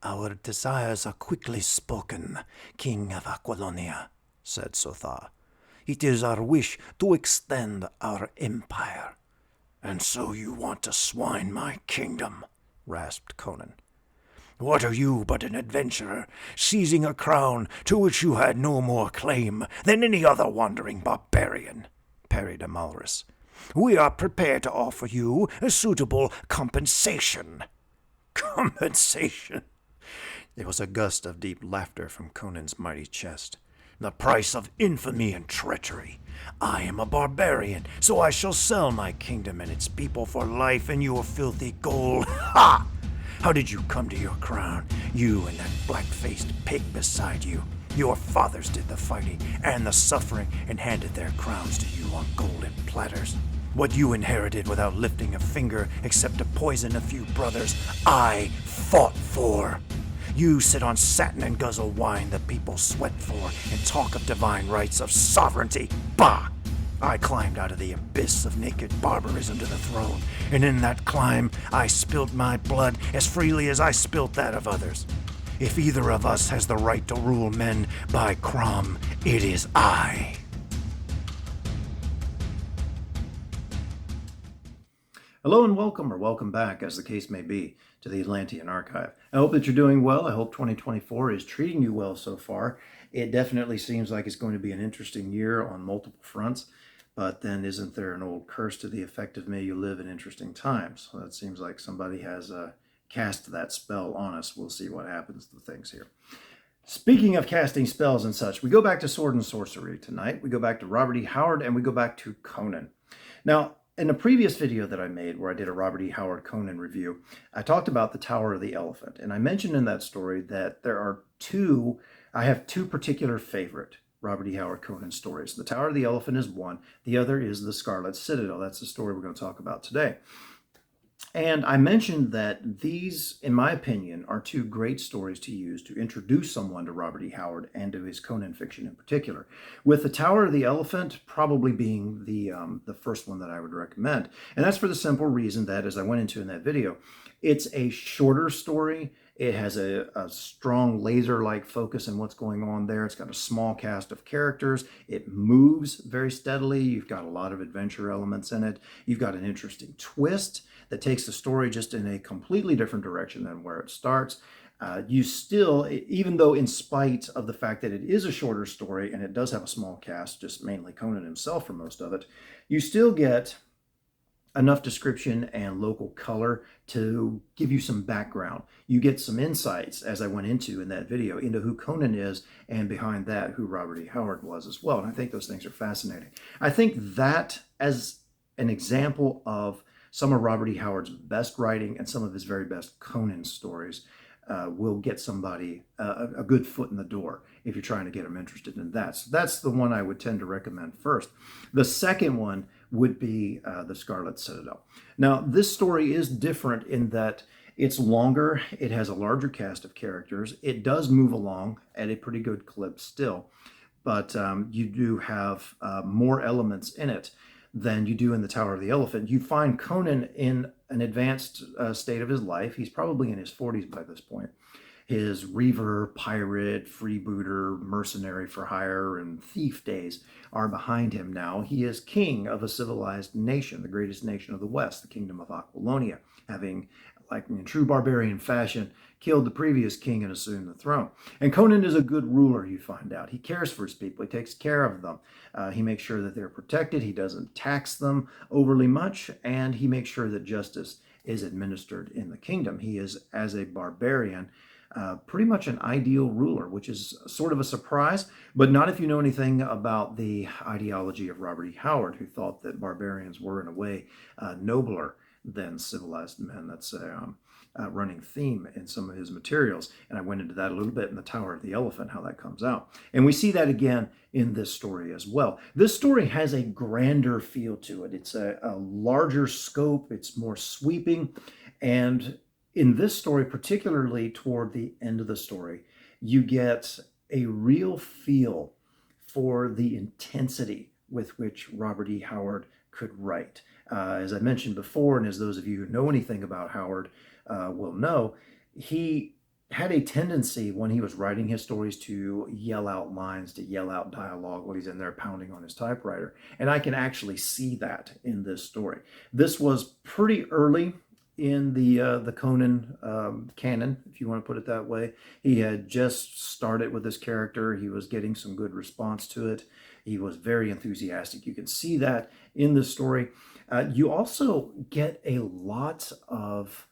"Our desires are quickly spoken, King of Aquilonia," said Sothar. "It is our wish to extend our empire." "And so you want to swine my kingdom," rasped Conan. "What are you but an adventurer, seizing a crown to which you had no more claim than any other wandering barbarian?" parried Amalrus. "We are prepared to offer you a suitable compensation." "Compensation?" There was a gust of deep laughter from Conan's mighty chest. "The price of infamy and treachery. I am a barbarian, so I shall sell my kingdom and its people for life and your filthy gold. Ha! How did you come to your crown? You and that black-faced pig beside you. Your fathers did the fighting and the suffering and handed their crowns to you on golden platters. What you inherited without lifting a finger except to poison a few brothers, I fought for. You sit on satin and guzzle wine the people sweat for and talk of divine rights of sovereignty. Bah! I climbed out of the abyss of naked barbarism to the throne, and in that climb I spilt my blood as freely as I spilt that of others. If either of us has the right to rule men by Crom, it is I." Hello and welcome, or welcome back, as the case may be, to the Atlantean Archive. I hope that you're doing well. I hope 2024 is treating you well so far. It definitely seems like it's going to be an interesting year on multiple fronts, but then isn't there an old curse to the effect of "may you live in interesting times"? Well, that seems like somebody has cast that spell on us. We'll see what happens to things here. Speaking of casting spells and such, we go back to sword and sorcery tonight. We go back to Robert E. Howard, and we go back to Conan. Now, in a previous video that I made where I did a Robert E. Howard Conan review, I talked about the Tower of the Elephant. And I mentioned in that story that I have two particular favorite Robert E. Howard Conan stories. The Tower of the Elephant is one. The other is the Scarlet Citadel. That's the story we're going to talk about today. And I mentioned that these, in my opinion, are two great stories to use to introduce someone to Robert E. Howard and to his Conan fiction in particular, with the Tower of the Elephant probably being the first one that I would recommend. And that's for the simple reason that, as I went into in that video, it's a shorter story. It has a strong laser-like focus on what's going on there. It's got a small cast of characters. It moves very steadily. You've got a lot of adventure elements in it. You've got an interesting twist that takes the story just in a completely different direction than where it starts. You still, even though in spite of the fact that it is a shorter story and it does have a small cast, just mainly Conan himself for most of it, you still get enough description and local color to give you some background. You get some insights, as I went into in that video, into who Conan is, and behind that, who Robert E. Howard was as well. And I think those things are fascinating. I think that, as an example of some of Robert E. Howard's best writing and some of his very best Conan stories, will get somebody a good foot in the door if you're trying to get them interested in that. So that's the one I would tend to recommend first. The second one would be the Scarlet Citadel. Now, this story is different in that it's longer. It has a larger cast of characters. It does move along at a pretty good clip still, but you do have more elements in it than you do in the Tower of the Elephant. You find Conan in an advanced state of his life. He's probably in his 40s by this point. His reaver, pirate, freebooter, mercenary for hire, and thief days are behind him now. He is king of a civilized nation, the greatest nation of the West, the kingdom of Aquilonia, having, like in true barbarian fashion, killed the previous king and assumed the throne. And Conan is a good ruler, you find out. He cares for his people. He takes care of them. He makes sure that they're protected. He doesn't tax them overly much, and he makes sure that justice is administered in the kingdom. He is, as a barbarian, pretty much an ideal ruler, which is sort of a surprise, but not if you know anything about the ideology of Robert E. Howard, who thought that barbarians were, in a way, nobler than civilized men. That's a running theme in some of his materials, and I went into that a little bit in the Tower of the Elephant, how that comes out. And we see that again in this story as well. This story has a grander feel to it. It's a larger scope. It's more sweeping, and in this story, particularly toward the end of the story, you get a real feel for the intensity with which Robert E. Howard could write. As I mentioned before, and as those of you who know anything about Howard will know, he had a tendency when he was writing his stories to yell out lines, to yell out dialogue while he's in there pounding on his typewriter. And I can actually see that in this story. This was pretty early in the Conan canon, if you want to put it that way. He had just started with this character. He was getting some good response to it. He was very enthusiastic. You can see that in this story. You also get a lot of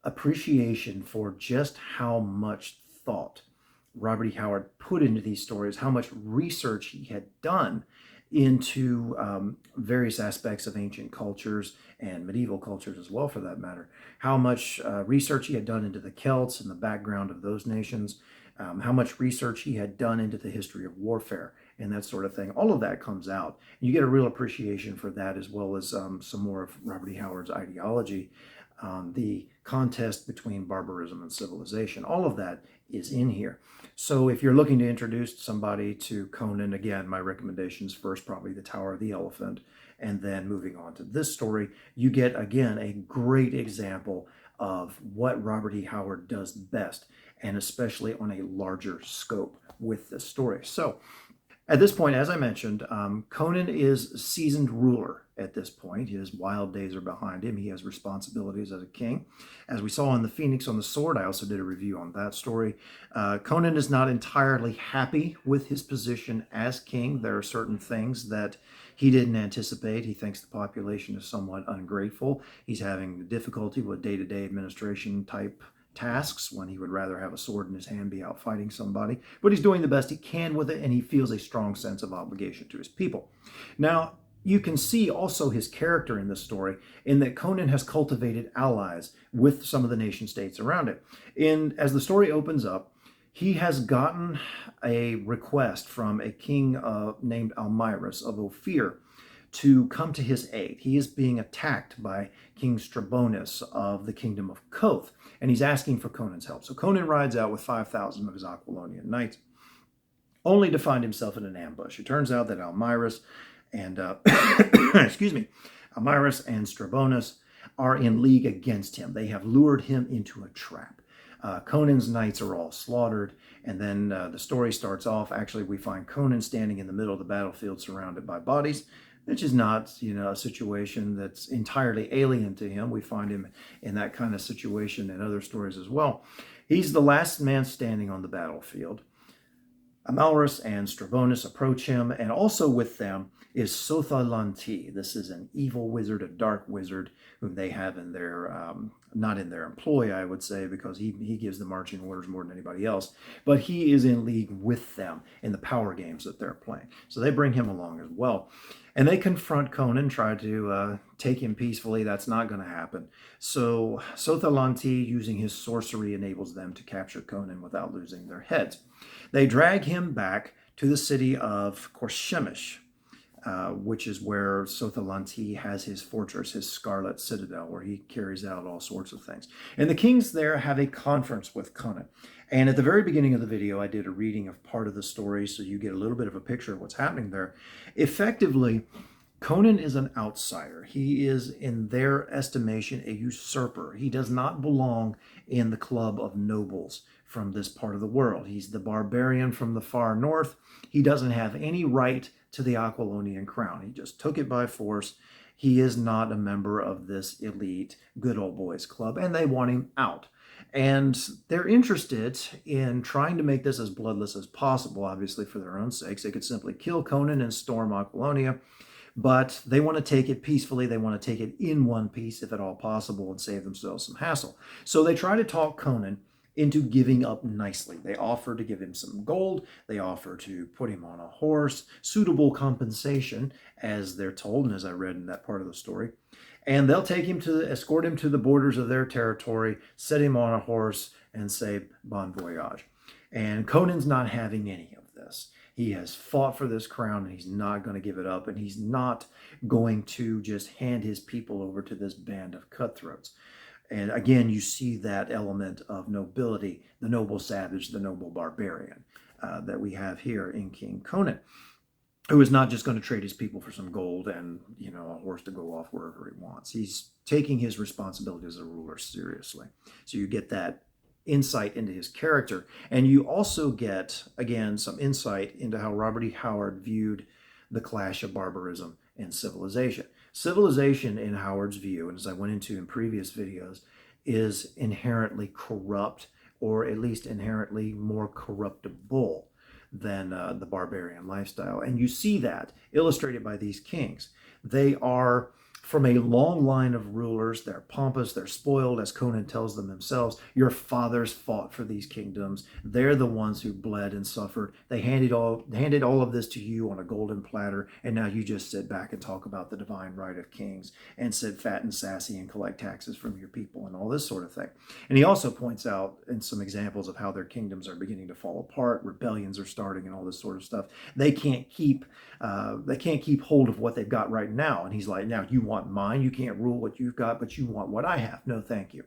appreciation for just how much thought Robert E. Howard put into these stories, how much research he had done into various aspects of ancient cultures and medieval cultures as well, for that matter. How much research he had done into the Celts and the background of those nations, how much research he had done into the history of warfare and that sort of thing. All of that comes out. You get a real appreciation for that, as well as some more of Robert E. Howard's ideology. The contest between barbarism and civilization. All of that is in here. So if you're looking to introduce somebody to Conan, again, my recommendations first, probably The Tower of the Elephant, and then moving on to this story, you get, again, a great example of what Robert E. Howard does best, and especially on a larger scope with this story. So at this point, as I mentioned, Conan is a seasoned ruler at this point. His wild days are behind him. He has responsibilities as a king. As we saw in The Phoenix on the Sword, I also did a review on that story. Conan is not entirely happy with his position as king. There are certain things that he didn't anticipate. He thinks the population is somewhat ungrateful. He's having difficulty with day-to-day administration type tasks when he would rather have a sword in his hand, be out fighting somebody. But he's doing the best he can with it, and he feels a strong sense of obligation to his people. Now, you can see also his character in this story in that Conan has cultivated allies with some of the nation states around it. As the story opens up, he has gotten a request from a king named Almirus of Ophir to come to his aid. He is being attacked by King Strabonus of the kingdom of Koth, and he's asking for Conan's help. So Conan rides out with 5,000 of his Aquilonian knights, only to find himself in an ambush. It turns out that Almirus and Almirus and Strabonus are in league against him. They have lured him into a trap. Conan's knights are all slaughtered, and then the story starts off. Actually, we find Conan standing in the middle of the battlefield surrounded by bodies, which is not, a situation that's entirely alien to him. We find him in that kind of situation in other stories as well. He's the last man standing on the battlefield. Amalrus and Strabonus approach him, and also with them is Sotha-Lanti. This is an evil wizard, a dark wizard, whom they have in their, not in their employ, I would say, because he gives the marching orders more than anybody else, but he is in league with them in the power games that they're playing. So they bring him along as well. And they confront Conan, try to take him peacefully. That's not going to happen. So Sotha-Lanti, using his sorcery, enables them to capture Conan without losing their heads. They drag him back to the city of Korshemish, which is where Sotha-Lanti has his fortress, his Scarlet Citadel, where he carries out all sorts of things. And the kings there have a conference with Conan. And at the very beginning of the video, I did a reading of part of the story, so you get a little bit of a picture of what's happening there. Effectively, Conan is an outsider. He is, in their estimation, a usurper. He does not belong in the club of nobles from this part of the world. He's the barbarian from the far north. He doesn't have any right to the Aquilonian crown. He just took it by force. He is not a member of this elite good old boys club, and they want him out. And they're interested in trying to make this as bloodless as possible, obviously for their own sakes. They could simply kill Conan and storm Aquilonia, but they want to take it peacefully. They want to take it in one piece, if at all possible, and save themselves some hassle. So they try to talk Conan into giving up nicely. They offer to give him some gold. They offer to put him on a horse, suitable compensation, as they're told, and as I read in that part of the story. And they'll take him escort him to the borders of their territory, set him on a horse, and say, bon voyage. And Conan's not having any of this. He has fought for this crown, and he's not going to give it up, and he's not going to just hand his people over to this band of cutthroats. And again, you see that element of nobility, the noble savage, the noble barbarian that we have here in King Conan, who is not just going to trade his people for some gold and, a horse to go off wherever he wants. He's taking his responsibility as a ruler seriously. So you get that insight into his character. And you also get, again, some insight into how Robert E. Howard viewed the clash of barbarism and civilization. Civilization, in Howard's view, and as I went into in previous videos, is inherently corrupt, or at least inherently more corruptible than the barbarian lifestyle. And you see that illustrated by these kings. They are from a long line of rulers. They're pompous, they're spoiled, as Conan tells them themselves. Your fathers fought for these kingdoms. They're the ones who bled and suffered. They handed all of this to you on a golden platter, and now you just sit back and talk about the divine right of kings and sit fat and sassy and collect taxes from your people and all this sort of thing. And he also points out in some examples of how their kingdoms are beginning to fall apart, rebellions are starting, and all this sort of stuff. They can't keep hold of what they've got right now. And he's like, now you want mine? You can't rule what you've got, but you want what I have. No, thank you.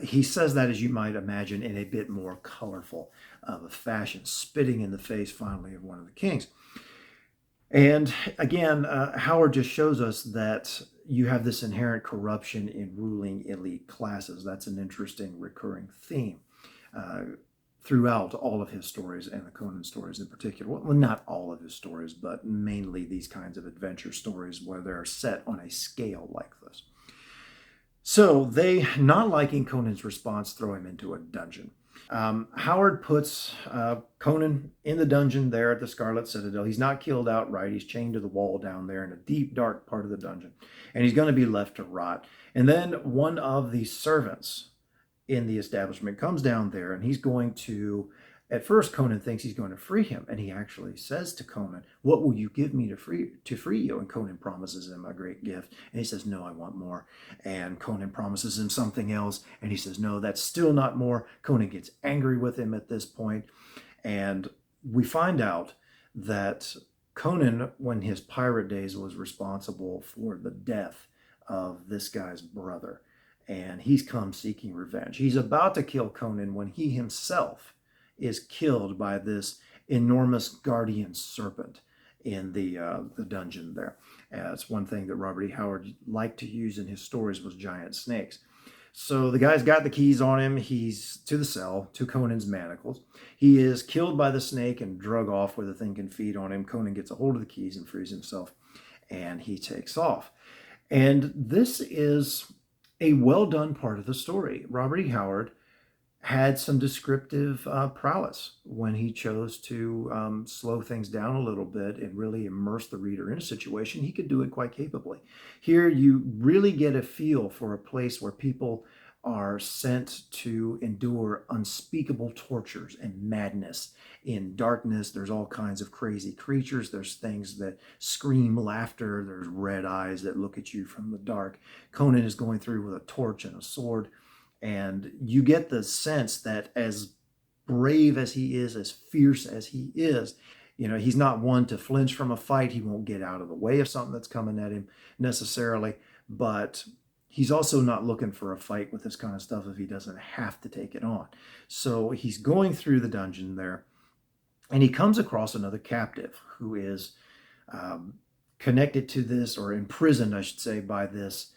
He says that, as you might imagine, in a bit more colorful of a fashion, spitting in the face finally of one of the kings. And again, Howard just shows us that you have this inherent corruption in ruling elite classes. That's an interesting recurring theme throughout all of his stories, and the Conan stories in particular. Well, not all of his stories, but mainly these kinds of adventure stories where they're set on a scale like this. So they, not liking Conan's response, throw him into a dungeon. Howard puts Conan in the dungeon there at the Scarlet Citadel. He's not killed outright. He's chained to the wall down there in a deep, dark part of the dungeon. And he's going to be left to rot. And then one of the servants in the establishment comes down there, and he's going to, at first Conan thinks he's going to free him, and he actually says to Conan, what will you give me to free you? And Conan promises him a great gift, and he says, no, I want more. And Conan promises him something else, and he says, no, that's still not more. Conan gets angry with him at this point, and we find out that Conan, when his pirate days, was responsible for the death of this guy's brother. And he's come seeking revenge. He's about to kill Conan when he himself is killed by this enormous guardian serpent in the dungeon there. It's one thing that Robert E. Howard liked to use in his stories, was giant snakes. So the guy's got the keys on him. He's to the cell, to Conan's manacles. He is killed by the snake and drug off where the thing can feed on him. Conan gets a hold of the keys and frees himself, and he takes off. And this is a well-done part of the story. Robert E. Howard had some descriptive prowess when he chose to slow things down a little bit and really immerse the reader in a situation. He could do it quite capably. Here you really get a feel for a place where people are sent to endure unspeakable tortures and madness. In darkness, there's all kinds of crazy creatures. There's things that scream laughter. There's red eyes that look at you from the dark. Conan is going through with a torch and a sword. And you get the sense that as brave as he is, as fierce as he is, you know, he's not one to flinch from a fight. He won't get out of the way of something that's coming at him necessarily. But he's also not looking for a fight with this kind of stuff if he doesn't have to take it on. So he's going through the dungeon there, and he comes across another captive who is connected to this, or imprisoned, I should say, by this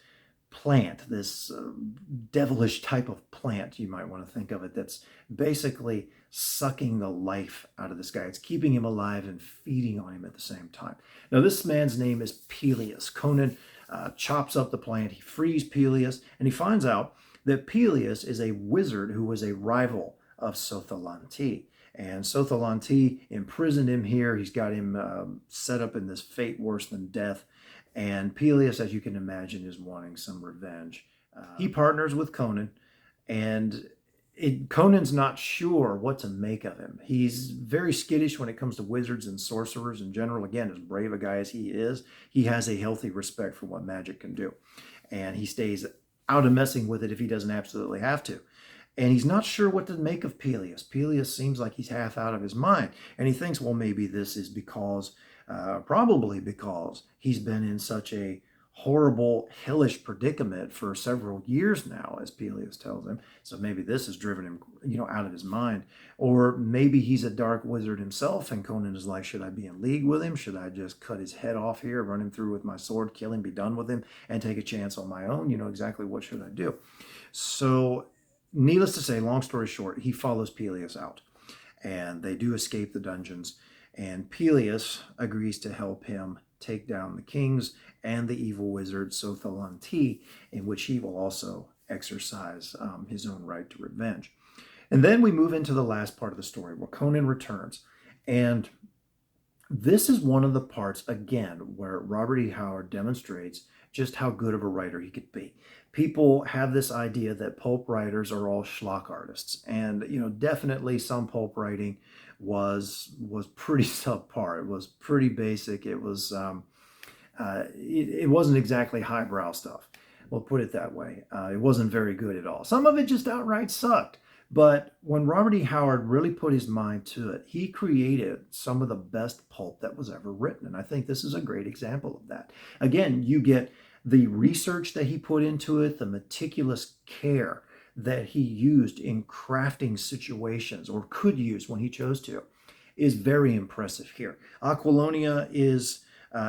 plant, this devilish type of plant, you might want to think of it, that's basically sucking the life out of this guy. It's keeping him alive and feeding on him at the same time. Now, this man's name is Peleus. Conan chops up the plant, he frees Peleus, and he finds out that Peleus is a wizard who was a rival of Sotholanti. And Sotholanti imprisoned him here. He's got him set up in this fate worse than death. And Peleus, as you can imagine, is wanting some revenge. He partners with Conan, and Conan's not sure what to make of him. He's very skittish when it comes to wizards and sorcerers in general. Again, as brave a guy as he is, he has a healthy respect for what magic can do. And he stays out of messing with it if he doesn't absolutely have to. And he's not sure what to make of Peleus. Peleus seems like he's half out of his mind. And he thinks, well, maybe this is because probably because he's been in such a horrible, hellish predicament for several years now, as Peleus tells him. So maybe this has driven him, out of his mind. Or maybe he's a dark wizard himself, and Conan is like, should I be in league with him? Should I just cut his head off here, run him through with my sword, kill him, be done with him, and take a chance on my own? Exactly what should I do? So needless to say, long story short, he follows Peleus out, and they do escape the dungeons, and Peleus agrees to help him take down the kings and the evil wizard Sothalanti, in which he will also exercise his own right to revenge. And then we move into the last part of the story where Conan returns. And this is one of the parts, again, where Robert E. Howard demonstrates just how good of a writer he could be. People have this idea that pulp writers are all schlock artists. And, definitely some pulp writing was pretty subpar. It was pretty basic. It was, it wasn't exactly highbrow stuff. We'll put it that way. It wasn't very good at all. Some of it just outright sucked. But when Robert E. Howard really put his mind to it, he created some of the best pulp that was ever written. And I think this is a great example of that. Again, you get the research that he put into it, the meticulous care that he used in crafting situations, or could use when he chose to, is very impressive here. Aquilonia is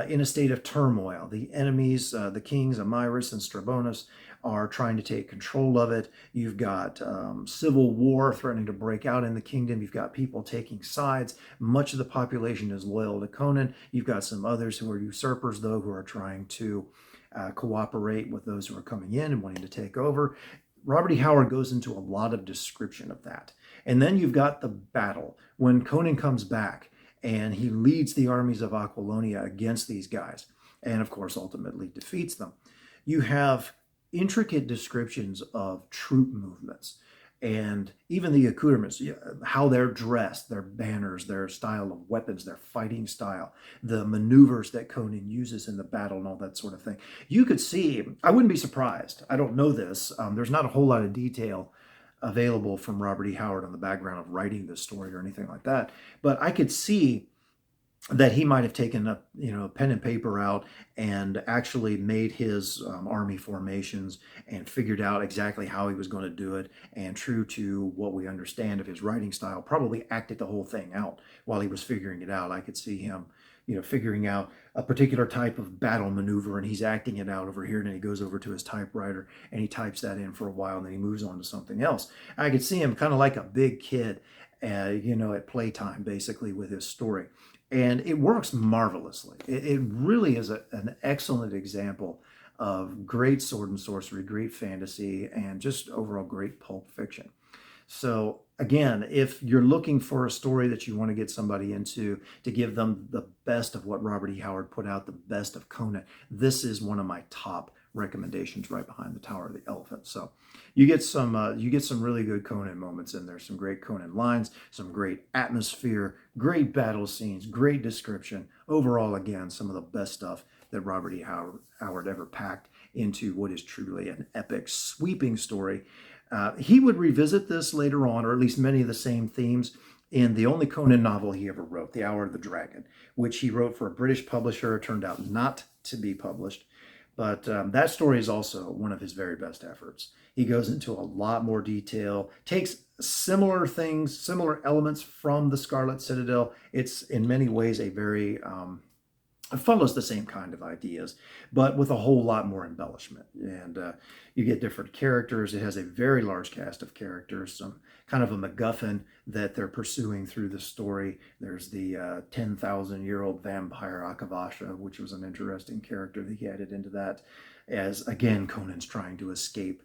in a state of turmoil. The enemies, the kings, Amyrus and Strabonus, are trying to take control of it. You've got civil war threatening to break out in the kingdom. You've got people taking sides. Much of the population is loyal to Conan. You've got some others who are usurpers, though, who are trying to cooperate with those who are coming in and wanting to take over. Robert E. Howard goes into a lot of description of that. And then you've got the battle. When Conan comes back and he leads the armies of Aquilonia against these guys, and of course ultimately defeats them, you have intricate descriptions of troop movements and even the accoutrements, how they're dressed, their banners, their style of weapons, their fighting style, the maneuvers that Conan uses in the battle and all that sort of thing. You could see, I wouldn't be surprised, I don't know this, there's not a whole lot of detail available from Robert E. Howard on the background of writing this story or anything like that, but I could see that he might have taken a pen and paper out and actually made his army formations and figured out exactly how he was going to do it, and true to what we understand of his writing style, probably acted the whole thing out while he was figuring it out. I could see him figuring out a particular type of battle maneuver, and he's acting it out over here, and then he goes over to his typewriter and he types that in for a while, and then he moves on to something else. I could see him kind of like a big kid at playtime, basically, with his story. And it works marvelously. It really is an excellent example of great sword and sorcery, great fantasy, and just overall great pulp fiction. So again, if you're looking for a story that you want to get somebody into to give them the best of what Robert E. Howard put out, the best of Conan, this is one of my top recommendations, right behind the Tower of the Elephant. So you get some really good Conan moments in there, some great Conan lines, some great atmosphere, great battle scenes, great description. Overall, again, some of the best stuff that Robert E. Howard ever packed into what is truly an epic, sweeping story. He would revisit this later on, or at least many of the same themes, in the only Conan novel he ever wrote, The Hour of the Dragon, which he wrote for a British publisher. It turned out not to be published. But that story is also one of his very best efforts. He goes into a lot more detail, takes similar things, similar elements from the Scarlet Citadel. It's in many ways a very, it follows the same kind of ideas, but with a whole lot more embellishment. And you get different characters. It has a very large cast of characters, some kind of a MacGuffin that they're pursuing through the story. There's the 10,000-year-old vampire Akavasha, which was an interesting character that he added into that, as again Conan's trying to escape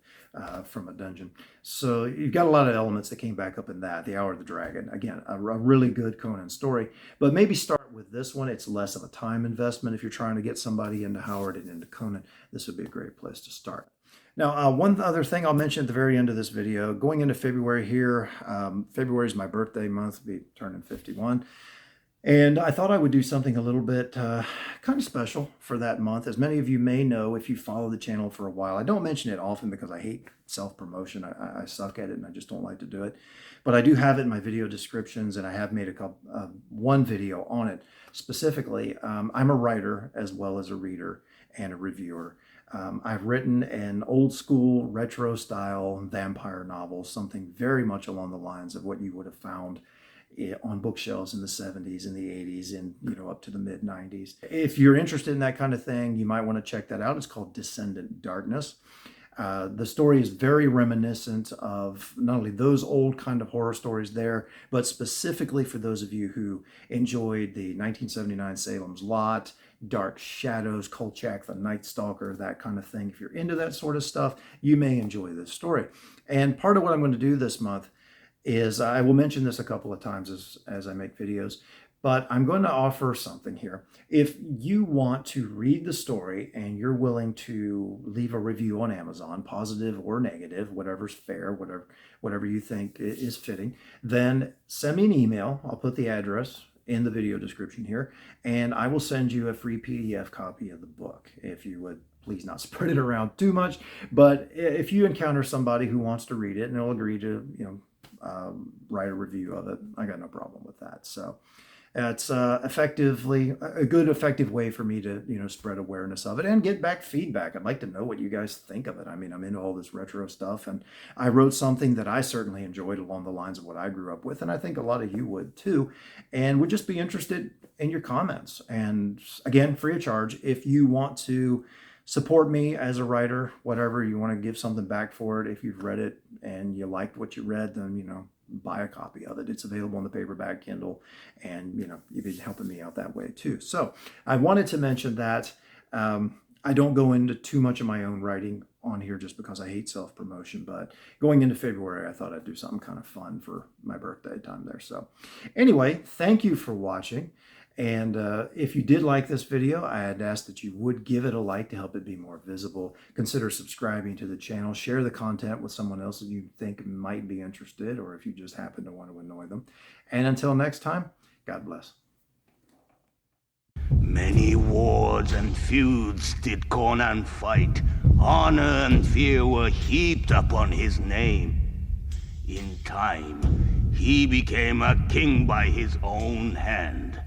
from a dungeon. So you've got a lot of elements that came back up in that. The Hour of the Dragon, again, a really good Conan story, but maybe start with this one. It's less of a time investment if you're trying to get somebody into Howard and into Conan. This would be a great place to start. Now, one other thing I'll mention at the very end of this video, going into February here, February is my birthday month, I'll be turning 51. And I thought I would do something a little bit kind of special for that month. As many of you may know, if you follow the channel for a while, I don't mention it often because I hate self-promotion. I suck at it and I just don't like to do it. But I do have it in my video descriptions, and I have made one video on it specifically. I'm a writer as well as a reader and a reviewer. I've written an old school retro style vampire novel, something very much along the lines of what you would have found on bookshelves in the 70s and the 80s and up to the mid 90s. If you're interested in that kind of thing, you might want to check that out. It's called Descendant Darkness. The story is very reminiscent of not only those old kind of horror stories there, but specifically for those of you who enjoyed the 1979 Salem's Lot, Dark Shadows, Kolchak the Night Stalker, that kind of thing. If you're into that sort of stuff, you may enjoy this story. And part of what I'm going to do this month is, I will mention this a couple of times as I make videos, but I'm going to offer something here. If you want to read the story and you're willing to leave a review on Amazon, positive or negative, whatever's fair, whatever you think is fitting, then send me an email. I'll put the address in the video description here, and I will send you a free PDF copy of the book. If you would please not spread it around too much, but if you encounter somebody who wants to read it and they'll agree to, write a review of it, I got no problem with that. So it's effectively a good, effective way for me to, spread awareness of it and get back feedback. I'd like to know what you guys think of it. I mean, I'm into all this retro stuff, and I wrote something that I certainly enjoyed along the lines of what I grew up with, and I think a lot of you would too, and would just be interested in your comments. And again, free of charge. If you want to support me as a writer, whatever, you want to give something back for it, if you've read it and you liked what you read, then, buy a copy of it. It's available on the paperback Kindle, and, you've been helping me out that way too. So I wanted to mention that. I don't go into too much of my own writing on here just because I hate self-promotion, but going into February, I thought I'd do something kind of fun for my birthday time there. So anyway, thank you for watching. And if you did like this video, I'd ask that you would give it a like to help it be more visible. Consider subscribing to the channel. Share the content with someone else that you think might be interested, or if you just happen to want to annoy them. And until next time, God bless. Many wars and feuds did Conan fight. Honor and fear were heaped upon his name. In time, he became a king by his own hand.